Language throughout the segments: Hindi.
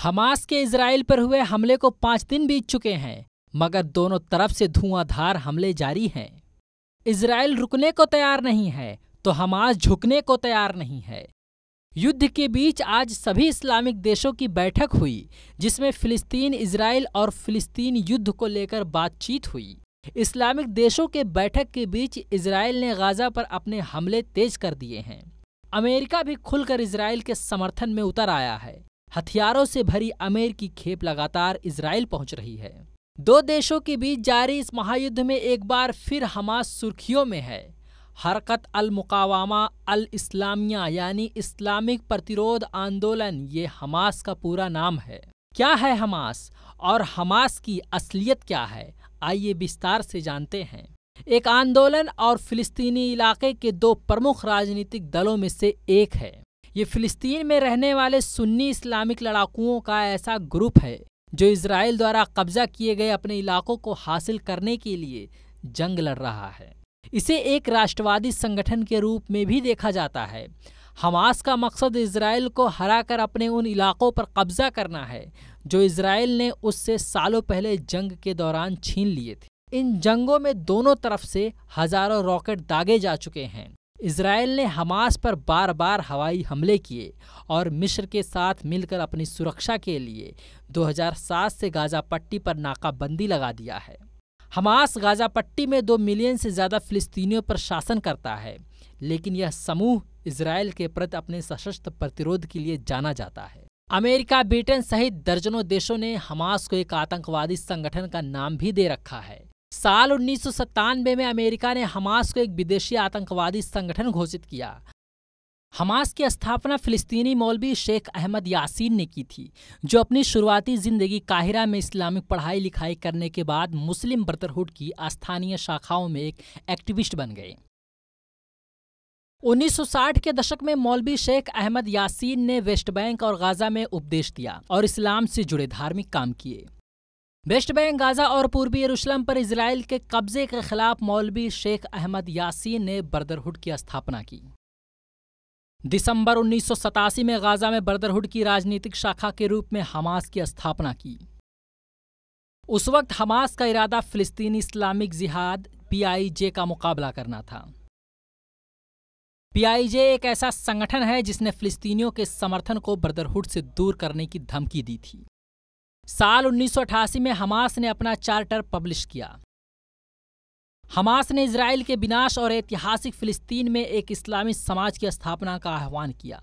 हमास के इजराइल पर हुए हमले को 5 दिन बीत चुके हैं, मगर दोनों तरफ से धुआंधार हमले जारी हैं। इजराइल रुकने को तैयार नहीं है तो हमास झुकने को तैयार नहीं है। युद्ध के बीच आज सभी इस्लामिक देशों की बैठक हुई, जिसमें फिलिस्तीन, इजराइल और फिलिस्तीन युद्ध को लेकर बातचीत हुई। इस्लामिक देशों के बैठक के बीच इजराइल ने गाजा पर अपने हमले तेज कर दिए हैं। अमेरिका भी खुलकर इजराइल के समर्थन में उतर आया है। हथियारों से भरी अमेरिकी खेप लगातार इजराइल पहुंच रही है। दो देशों के बीच जारी इस महायुद्ध में एक बार फिर हमास सुर्खियों में है। हरकत अल मुकावामा अल इस्लामिया यानी इस्लामिक प्रतिरोध आंदोलन, ये हमास का पूरा नाम है। क्या है हमास और हमास की असलियत क्या है, आइए विस्तार से जानते हैं। एक आंदोलन और फिलिस्तीनी इलाके के दो प्रमुख राजनीतिक दलों में से एक है। ये फिलिस्तीन में रहने वाले सुन्नी इस्लामिक लड़ाकुओं का ऐसा ग्रुप है जो इजराइल द्वारा कब्जा किए गए अपने इलाकों को हासिल करने के लिए जंग लड़ रहा है। इसे एक राष्ट्रवादी संगठन के रूप में भी देखा जाता है। हमास का मकसद इजराइल को हराकर अपने उन इलाकों पर कब्जा करना है जो इजराइल ने उससे सालों पहले जंग के दौरान छीन लिए थे। इन जंगों में दोनों तरफ से हजारों रॉकेट दागे जा चुके हैं। इजराइल ने हमास पर बार बार हवाई हमले किए और मिस्र के साथ मिलकर अपनी सुरक्षा के लिए 2007 से गाजा पट्टी पर नाकाबंदी लगा दिया है। हमास गाजा पट्टी में 2 मिलियन से ज़्यादा फिलिस्तीनियों पर शासन करता है, लेकिन यह समूह इजराइल के प्रति अपने सशस्त्र प्रतिरोध के लिए जाना जाता है। अमेरिका, ब्रिटेन सहित दर्जनों देशों ने हमास को एक आतंकवादी संगठन का नाम भी दे रखा है। साल 1997 में अमेरिका ने हमास को एक विदेशी आतंकवादी संगठन घोषित किया। हमास की स्थापना फिलिस्तीनी मौलवी शेख अहमद यासीन ने की थी, जो अपनी शुरुआती जिंदगी काहिरा में इस्लामिक पढ़ाई लिखाई करने के बाद मुस्लिम ब्रदरहुड की स्थानीय शाखाओं में एक एक्टिविस्ट बन गए। 1960 के दशक में मौलवी शेख अहमद यासीन ने वेस्ट बैंक और गाजा में उपदेश दिया और इस्लाम से जुड़े धार्मिक काम किए। वेस्ट बैंक, गाजा और पूर्वी यरूशलेम पर इजराइल के कब्जे के खिलाफ मौलवी शेख अहमद यासीन ने ब्रदरहुड की स्थापना की। दिसंबर 1987 में गाजा में ब्रदरहुड की राजनीतिक शाखा के रूप में हमास की स्थापना की। उस वक्त हमास का इरादा फिलिस्तीनी इस्लामिक जिहाद PIJ का मुकाबला करना था। PIJ एक ऐसा संगठन है जिसने फिलिस्तीनियों के समर्थन को ब्रदरहुड से दूर करने की धमकी दी थी। साल 1988 में हमास ने अपना चार्टर पब्लिश किया। हमास ने इजराइल के विनाश और ऐतिहासिक फिलिस्तीन में एक इस्लामी समाज की स्थापना का आह्वान किया।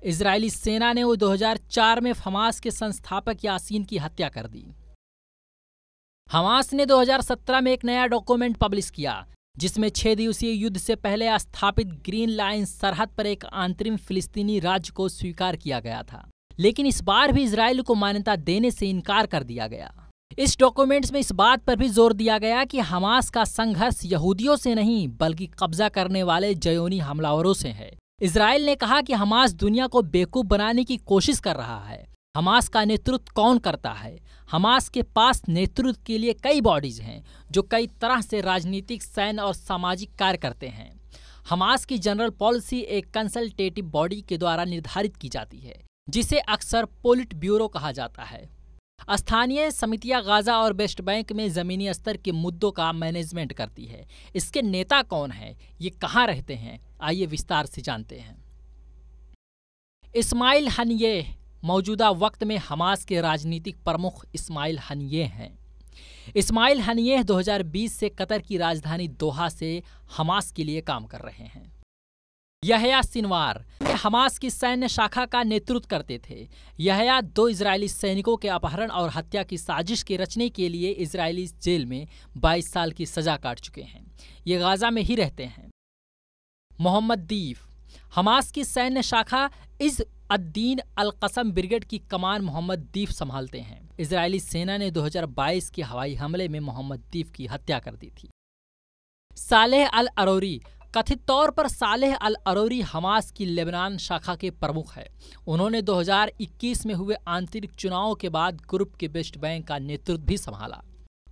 इजरायली सेना ने 2004 में हमास के संस्थापक यासीन की हत्या कर दी। हमास ने 2017 में एक नया डॉक्यूमेंट पब्लिश किया, जिसमें 6 दिवसीय युद्ध से पहले स्थापित ग्रीन लाइन सरहद पर एक अंतरिम फिलिस्तीनी राज्य को स्वीकार किया गया था, लेकिन इस बार भी इजराइल को मान्यता देने से इनकार कर दिया गया। इस डॉक्यूमेंट्स में इस बात पर भी जोर दिया गया कि हमास का संघर्ष यहूदियों से नहीं बल्कि कब्जा करने वाले जयोनी हमलावरों से है। इजराइल ने कहा कि हमास दुनिया को बेवकूफ बनाने की कोशिश कर रहा है। हमास का नेतृत्व कौन करता है? हमास के पास नेतृत्व के लिए कई बॉडीज हैं जो कई तरह से राजनीतिक, सैन्य और सामाजिक कार्य करते हैं। हमास की जनरल पॉलिसी एक कंसल्टेटिव बॉडी के द्वारा निर्धारित की जाती है, जिसे अक्सर पोलिट ब्यूरो कहा जाता है। स्थानीय समितियां गाजा और वेस्ट बैंक में जमीनी स्तर के मुद्दों का मैनेजमेंट करती है। इसके नेता कौन हैं? ये कहाँ रहते हैं? आइए विस्तार से जानते हैं। इस्माइल हनियेह मौजूदा वक्त में हमास के राजनीतिक प्रमुख इस्माइल हनियेह हैं। इस्माइल हनियेह 2020 से कतर की राजधानी दोहा से हमास के लिए काम कर रहे हैं। यहया सिनवार हमास की सैन्य शाखा का नेतृत्व करते थे। यहया 2 इजरायली सैनिकों के अपहरण और हत्या की साजिश के रचने के लिए इजरायली जेल में 22 साल की सजा काट चुके हैं। ये गाजा में ही रहते हैं। मोहम्मद दीफ हमास की सैन्य शाखा इज़ अद्दीन अल कसम ब्रिगेड की कमान मोहम्मद दीफ संभालते हैं। इजरायली सेना ने 2022 के हवाई हमले में मोहम्मद दीफ की हत्या कर दी थी। सालेह अल अरोरी कथित तौर पर सालेह अल अरोरी हमास की लेबनान शाखा के प्रमुख है। उन्होंने 2021 में हुए आंतरिक चुनावों के बाद ग्रुप के वेस्ट बैंक का नेतृत्व भी संभाला।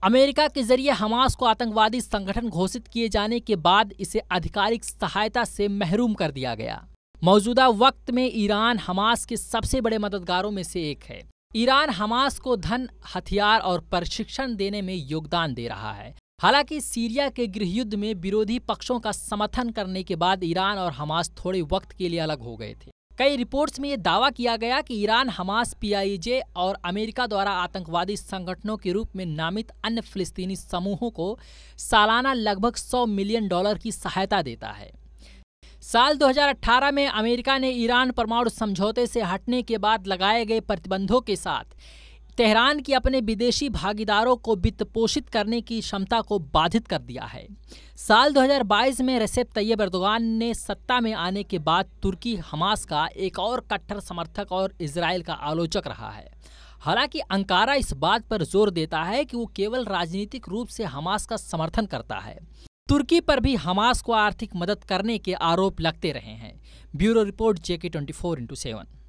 अमेरिका के जरिए हमास को आतंकवादी संगठन घोषित किए जाने के बाद इसे आधिकारिक सहायता से महरूम कर दिया गया। मौजूदा वक्त में ईरान हमास के सबसे बड़े मददगारों में से एक है। ईरान हमास को धन, हथियार और प्रशिक्षण देने में योगदान दे रहा है। हालांकि सीरिया के गृहयुद्ध में विरोधी पक्षों का समर्थन करने के बाद ईरान और हमास थोड़े वक्त के लिए अलग हो गए थे। कई रिपोर्ट्स में यह दावा किया गया कि ईरान हमास, PIJ और अमेरिका द्वारा आतंकवादी संगठनों के रूप में नामित अन्य फिलिस्तीनी समूहों को सालाना लगभग $100 मिलियन की सहायता देता है। साल 2018 में अमेरिका ने ईरान परमाणु समझौते से हटने के बाद लगाए गए प्रतिबंधों के साथ तेहरान की अपने विदेशी भागीदारों को वित्त पोषित करने की क्षमता को बाधित कर दिया है। साल 2022 में रेसेप तैयब एर्दोगान ने सत्ता में आने के बाद तुर्की हमास का एक और कट्टर समर्थक और इजराइल का आलोचक रहा है। हालांकि अंकारा इस बात पर जोर देता है कि वो केवल राजनीतिक रूप से हमास का समर्थन करता है। तुर्की पर भी हमास को आर्थिक मदद करने के आरोप लगते रहे हैं। Bureau report JK24x7।